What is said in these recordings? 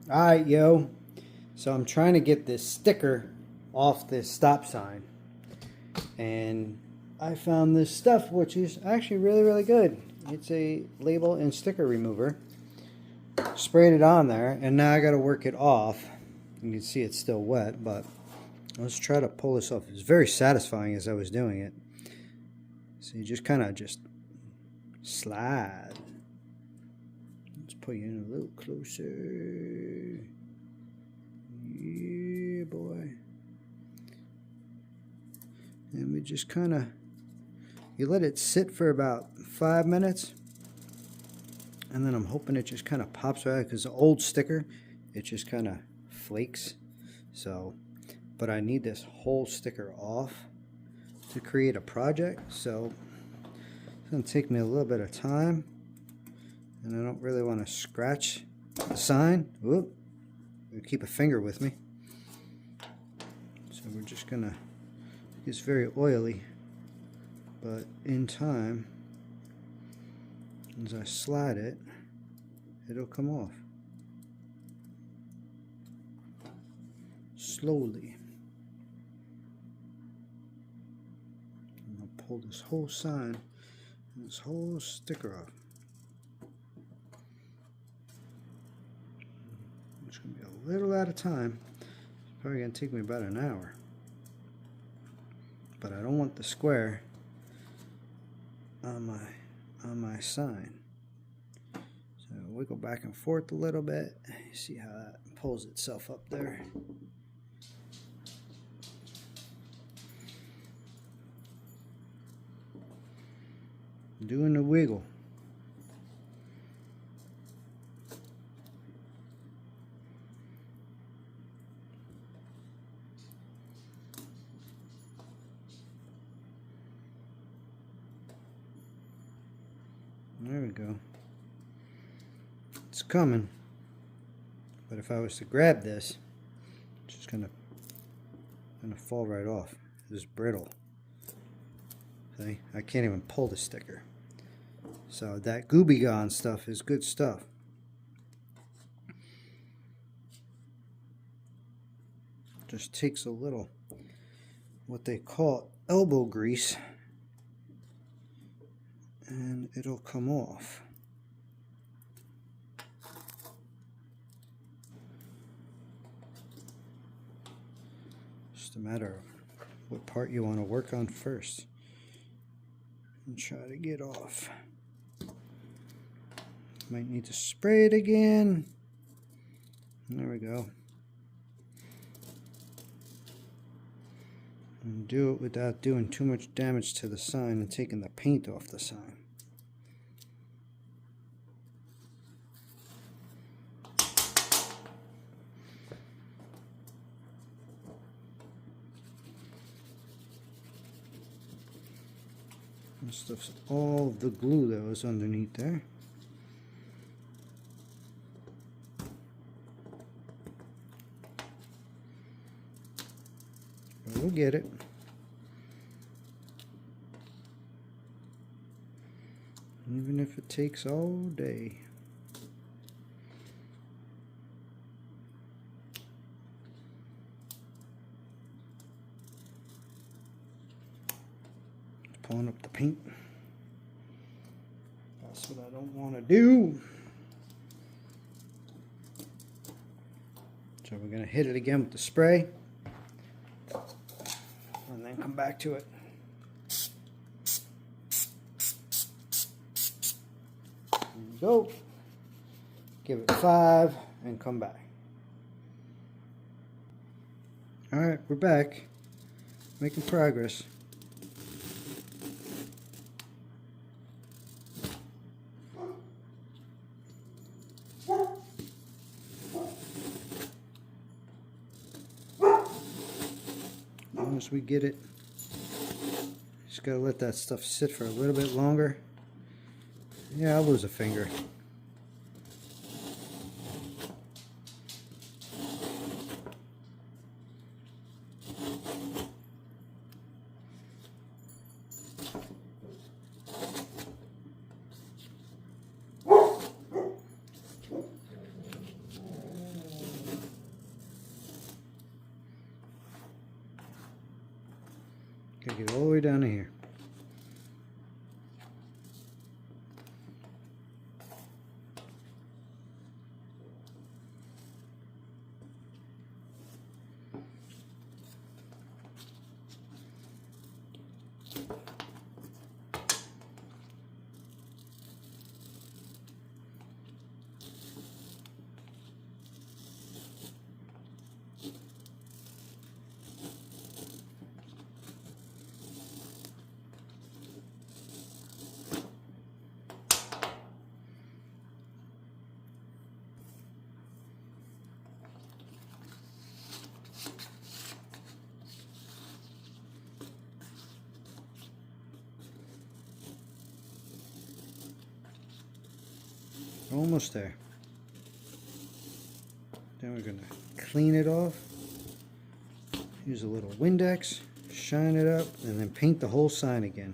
Alright, yo. So I'm trying to get this sticker off this stop sign. And I found this stuff which is actually really good. It's a label and sticker remover. Sprayed it on there and now I gotta work it off. You can see it's still wet, but let's try to pull this off. It's very satisfying as I was doing it. So you just kind of slide. Let's put you in a little closer. Yeah, boy. And we just kind of, you let it sit for about 5 minutes. And then I'm hoping it just kind of pops right out, because the old sticker, it just kind of flakes. So, but I need this whole sticker off to create a project. So it's going to take me a little bit of time. And I don't really want to scratch the sign. Whoop. Keep a finger with me. So we're just going to, it's very oily. But in time, as I slide it, it'll come off. Slowly. And I'll pull this whole sign and this whole sticker off. It's going to be a little out of time. It's probably going to take me about an hour. But I don't want the square on my sign. So wiggle back and forth a little bit. You see how that pulls itself up there. Doing the wiggle. There we go. It's coming. But if I was to grab this, it's just gonna fall right off. It's brittle. See? I can't even pull the sticker. So that Gooby Gone stuff is good stuff. Just takes a little, what they call elbow grease, and it'll come off. Just a matter of what part you want to work on first and try to get off. Might need to spray it again. There we go. And do it without doing too much damage to the sign and taking the paint off the sign. This stuff's all of the glue that was underneath there. But we'll get it. Even if it takes all day. Pulling up the paint. That's what I don't want to do. So we're going to hit it again with the spray. And then come back to it. There you go. Give it 5 and come back. Alright, we're back. Making progress. Once we get it, just gotta let that stuff sit for a little bit longer. Yeah, I'll lose a finger. Almost there. Then we're going to clean it off. Use a little Windex, shine it up, and then paint the whole sign again.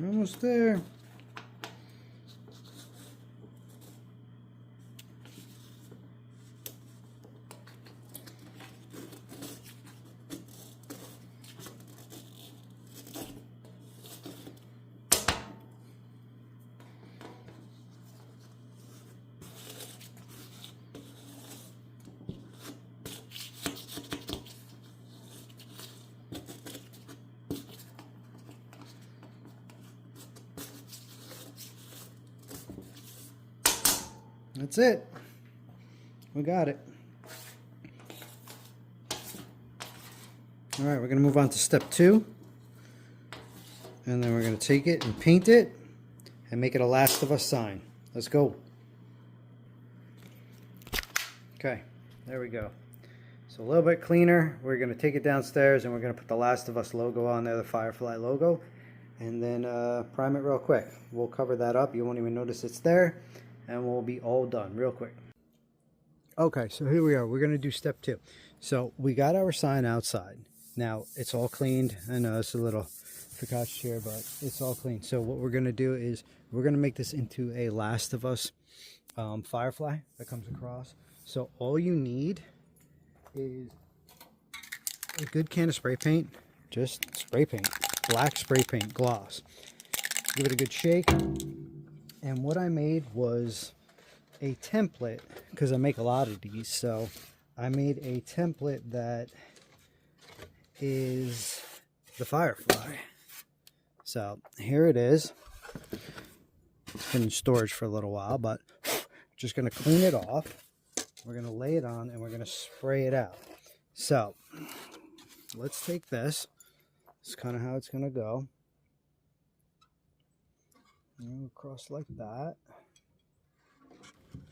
Almost there. That's it. We got it. All right, we're going to move on to step 2. And then we're going to take it and paint it and make it a Last of Us sign. Let's go. Okay, there we go. So a little bit cleaner. We're going to take it downstairs and we're going to put the Last of Us logo on there, the Firefly logo. And then prime it real quick. We'll cover that up. You won't even notice it's there. And we'll be all done real quick. Okay, so here we are. We're going to do step 2. So we got our sign outside. Now it's all cleaned. I know it's a little focaccia here, but it's all clean. So what we're going to do is we're going to make this into a Last of Us firefly that comes across. So all you need is a good can of spray paint. Just spray paint. Black spray paint, gloss. Give it a good shake. And what I made was a template, because I make a lot of these. So I made a template that is the firefly. So here it is. It's been in storage for a little while, but just going to clean it off. We're going to lay it on and we're going to spray it out. So let's take this. This is kind of how it's going to go. Across like that.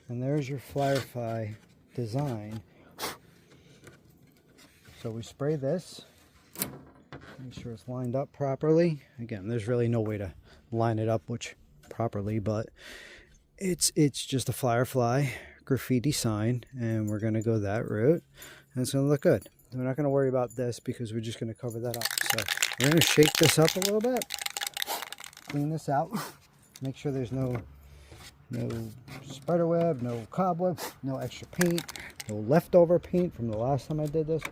And there's your firefly design. So we spray this. Make sure it's lined up properly. Again, there's really no way to line it up properly, but it's just a firefly graffiti sign, and we're going to go that route, and it's going to look good. We're not going to worry about this because we're just going to cover that up. So we're going to shake this up a little bit, clean this out. Make sure there's no spider web, no cobweb, no extra paint, no leftover paint from the last time I did this.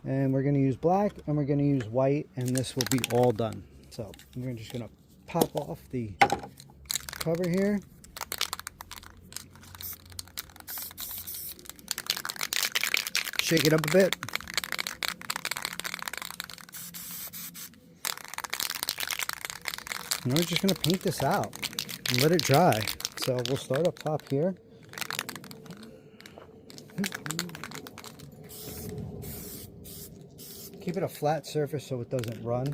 And we're going to use black and we're going to use white, and this will be all done. So we're just going to pop off the cover here. Shake it up a bit. And we're just going to paint this out and let it dry. So we'll start up top here. Keep it a flat surface so it doesn't run.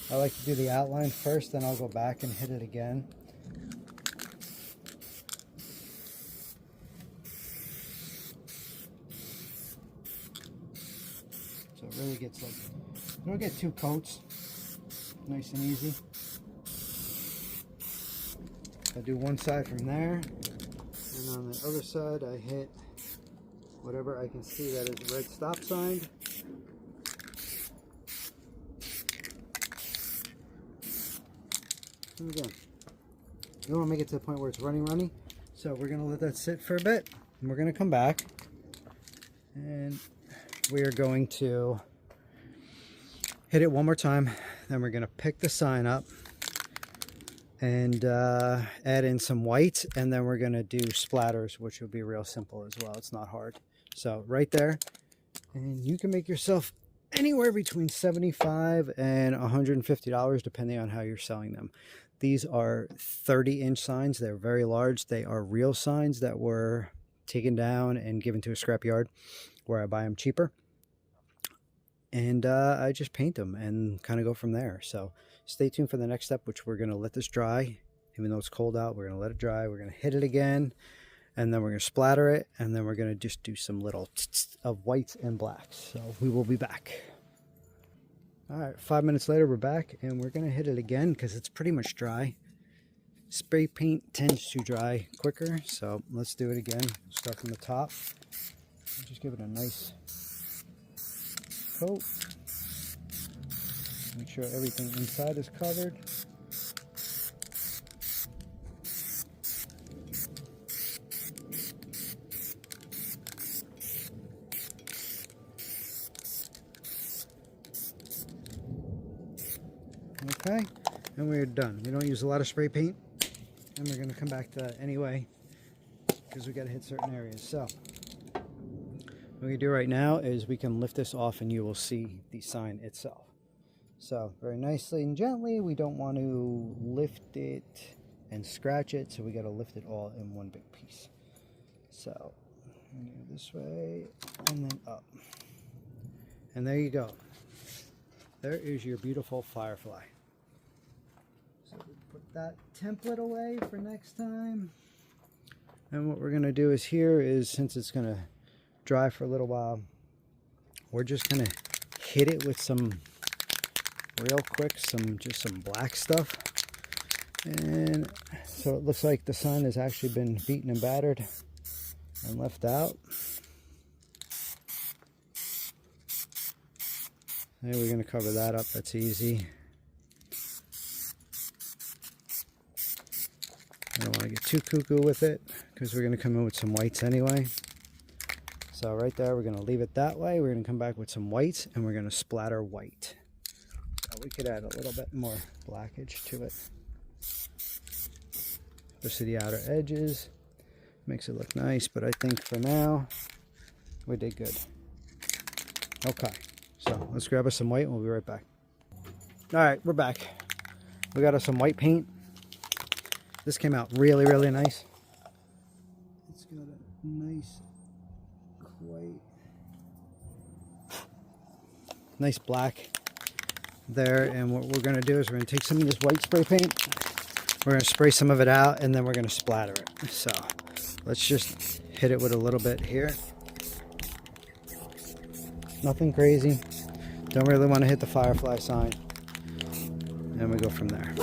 I like to do the outline first, then I'll go back and hit it again. So it really gets like, you don't get 2 coats, nice and easy. I do one side from there, and on the other side I hit whatever I can see that is red stop sign. And again, you don't want to make it to the point where it's runny. So we're going to let that sit for a bit, and we're going to come back And we are going to hit it one more time. Then we're going to pick the sign up and add in some white, and then we're going to do splatters, which will be real simple as well. It's not hard. So right there, and you can make yourself anywhere between $75 and $150 depending on how you're selling them. These are 30-inch signs. They're very large. They are real signs that were taken down and given to a scrapyard where I buy them cheaper. And I just paint them and kind of go from there. So stay tuned for the next step, which we're going to let this dry. Even though it's cold out, we're going to let it dry. We're going to hit it again, and then we're going to splatter it, and then we're going to just do some little of whites and blacks. So we will be back. All right, 5 minutes later, we're back, and we're going to hit it again because it's pretty much dry. Spray paint tends to dry quicker, so let's do it again. Start from the top. Just give it a nice coat. Make sure everything inside is covered. Okay, and we're done. We don't use a lot of spray paint, and we're going to come back to that anyway because we got to hit certain areas. So what we do right now is we can lift this off and you will see the sign itself. So very nicely and gently, we don't want to lift it and scratch it, so we got to lift it all in one big piece. So this way and then up. And there you go. There is your beautiful firefly. So we put that template away for next time. And what we're going to do is here is, since it's going to dry for a little while, we're just going to hit it with some real quick, just some black stuff. And so it looks like the sign has actually been beaten and battered and left out. And we're going to cover that up. That's easy. I don't want to get too cuckoo with it because we're going to come in with some whites anyway. So right there, we're going to leave it that way. We're going to come back with some whites, and we're going to splatter white. So we could add a little bit more blackage to it, just to the outer edges. Makes it look nice, but I think for now, we did good. Okay, so let's grab us some white and we'll be right back. All right, we're back. We got us some white paint. This came out really, really nice. It's got a nice nice black there, and what we're going to do is we're going to take some of this white spray paint, we're going to spray some of it out, and then we're going to splatter it. So let's just hit it with a little bit here. Nothing crazy. Don't really want to hit the firefly sign, and we go from there.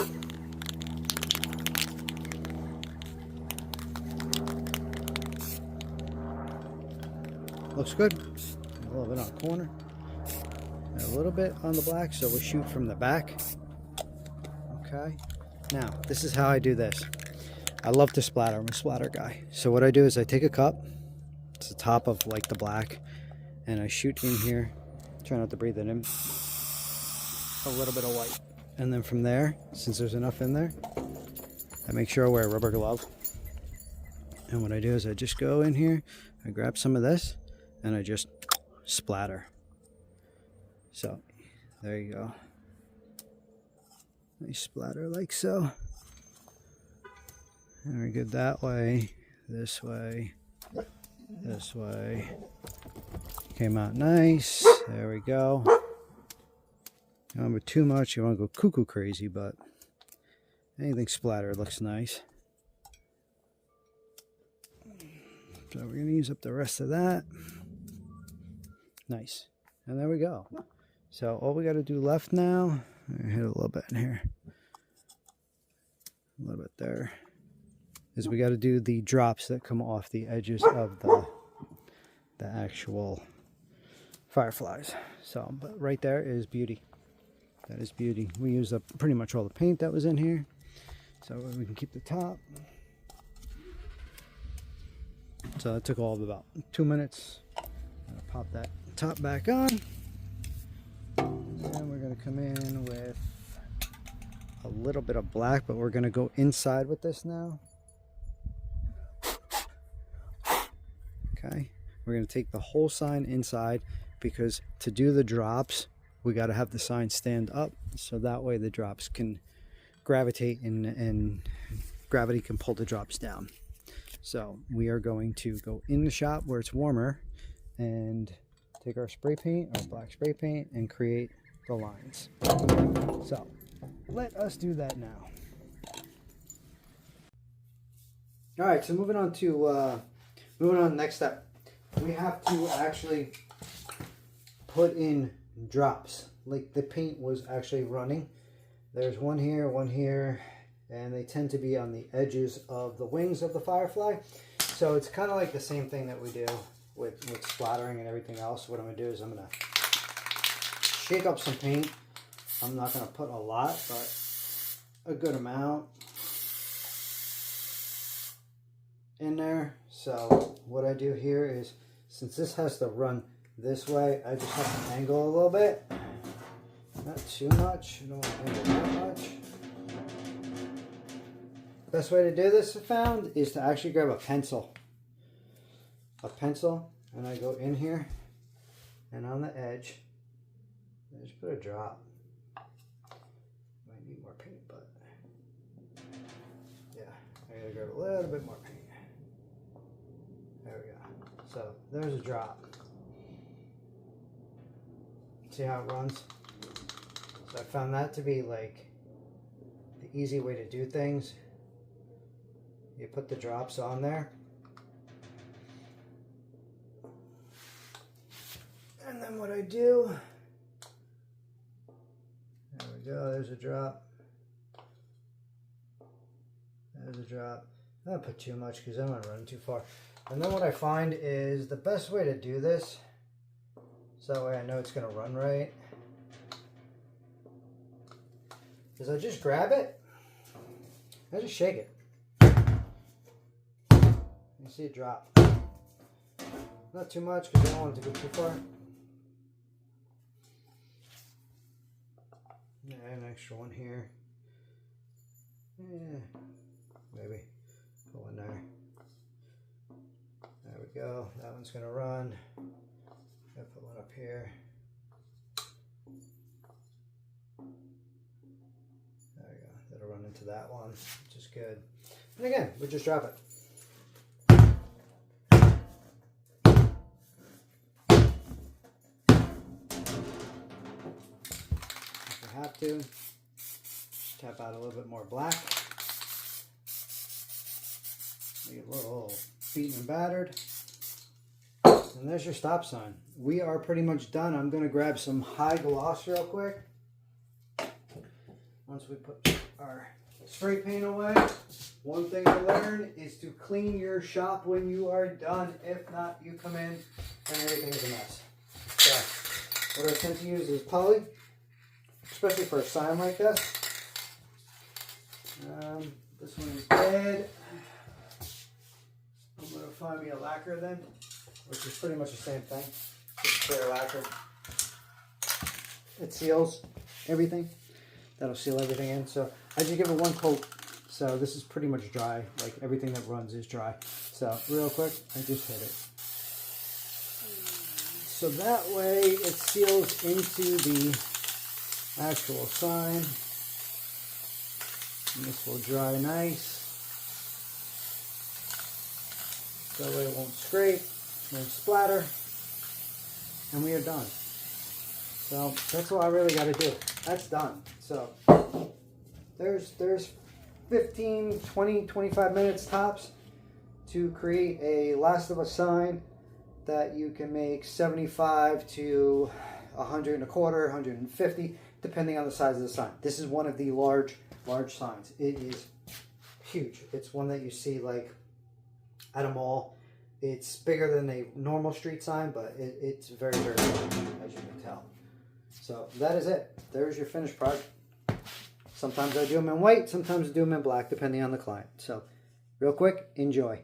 Looks good. A little bit on the corner, and a little bit on the black, so we'll shoot from the back. Okay, now this is how I do this. I love to splatter. I'm a splatter guy. So what I do is I take a cup, it's the top of like the black, and I shoot in here, try not to breathe it in, a little bit of white, and then from there, since there's enough in there, I make sure I wear a rubber glove. And what I do is I just go in here, I grab some of this, and I just splatter. So there you go. Nice splatter like so. And we're good that way, this way, this way. Came out nice. There we go. You don't want too much, you want to go cuckoo crazy, but anything splattered looks nice. So we're going to use up the rest of that. Nice. And there we go. So all we got to do left now, hit a little bit in here, a little bit there, is we got to do the drops that come off the edges of the actual fireflies. So, but right there is beauty. That is beauty. We used up pretty much all the paint that was in here, so we can keep the top. So it took all of about 2 minutes. pop that top back on. And we're going to come in with a little bit of black, but we're going to go inside with this now. Okay, we're going to take the whole sign inside, because to do the drops, we got to have the sign stand up, so that way the drops can gravitate and gravity can pull the drops down. So we are going to go in the shop where it's warmer and take our spray paint, our black spray paint, and create the lines. So let us do that now. All right, so moving on to the next step. We have to actually put in drops, like the paint was actually running. There's one here, and they tend to be on the edges of the wings of the firefly. So it's kind of like the same thing that we do with splattering and everything else. What I'm going to do is I'm going to shake up some paint. I'm not going to put a lot, but a good amount in there. So what I do here is, since this has to run this way, I just have to angle a little bit. Not too much. I don't want to angle that much. Best way to do this, I found, is to actually grab a pencil. And I go in here, and on the edge, I just put a drop. Might need more paint, but yeah, I gotta grab a little bit more paint. There we go. So there's a drop. See how it runs? So I found that to be like the easy way to do things. You put the drops on there. And then what I do, there we go, there's a drop. There's a drop. I don't put too much because I don't want to run too far. And then what I find is the best way to do this, so that way I know it's going to run right, is I just grab it, I just shake it. You see it drop. Not too much because I don't want it to go too far. Yeah, an extra one here. Yeah, maybe put one there. There we go. That one's going to run. I'll put one up here. There we go. That'll run into that one, which is good. And again, we just drop it. If you have to, just tap out a little bit more black. Make it a little beaten and battered. And there's your stop sign. We are pretty much done. I'm going to grab some high gloss real quick. Once we put our spray paint away, one thing to learn is to clean your shop when you are done. If not, you come in and everything's a mess. So what I tend to use is poly, especially for a sign like this. This one is dead. I'm going to find me a lacquer then, which is pretty much the same thing. Just clear lacquer. It seals everything. That'll seal everything in. So I just give it one coat. So this is pretty much dry. Like everything that runs is dry. So real quick, I just hit it. So that way it seals into the actual sign. And this will dry nice. That way it won't scrape, won't splatter, and we are done. So that's all I really got to do. That's done. So there's 15, 20, 25 minutes tops to create a last of a sign that you can make 75 to 100 and a quarter, 150, depending on the size of the sign. This is one of the large signs. It is huge. It's one that you see like at a mall. It's bigger than a normal street sign, but it's very, very large, as you can tell. So that is it. There's your finished product. Sometimes I do them in white, sometimes I do them in black, depending on the client. So real quick, enjoy.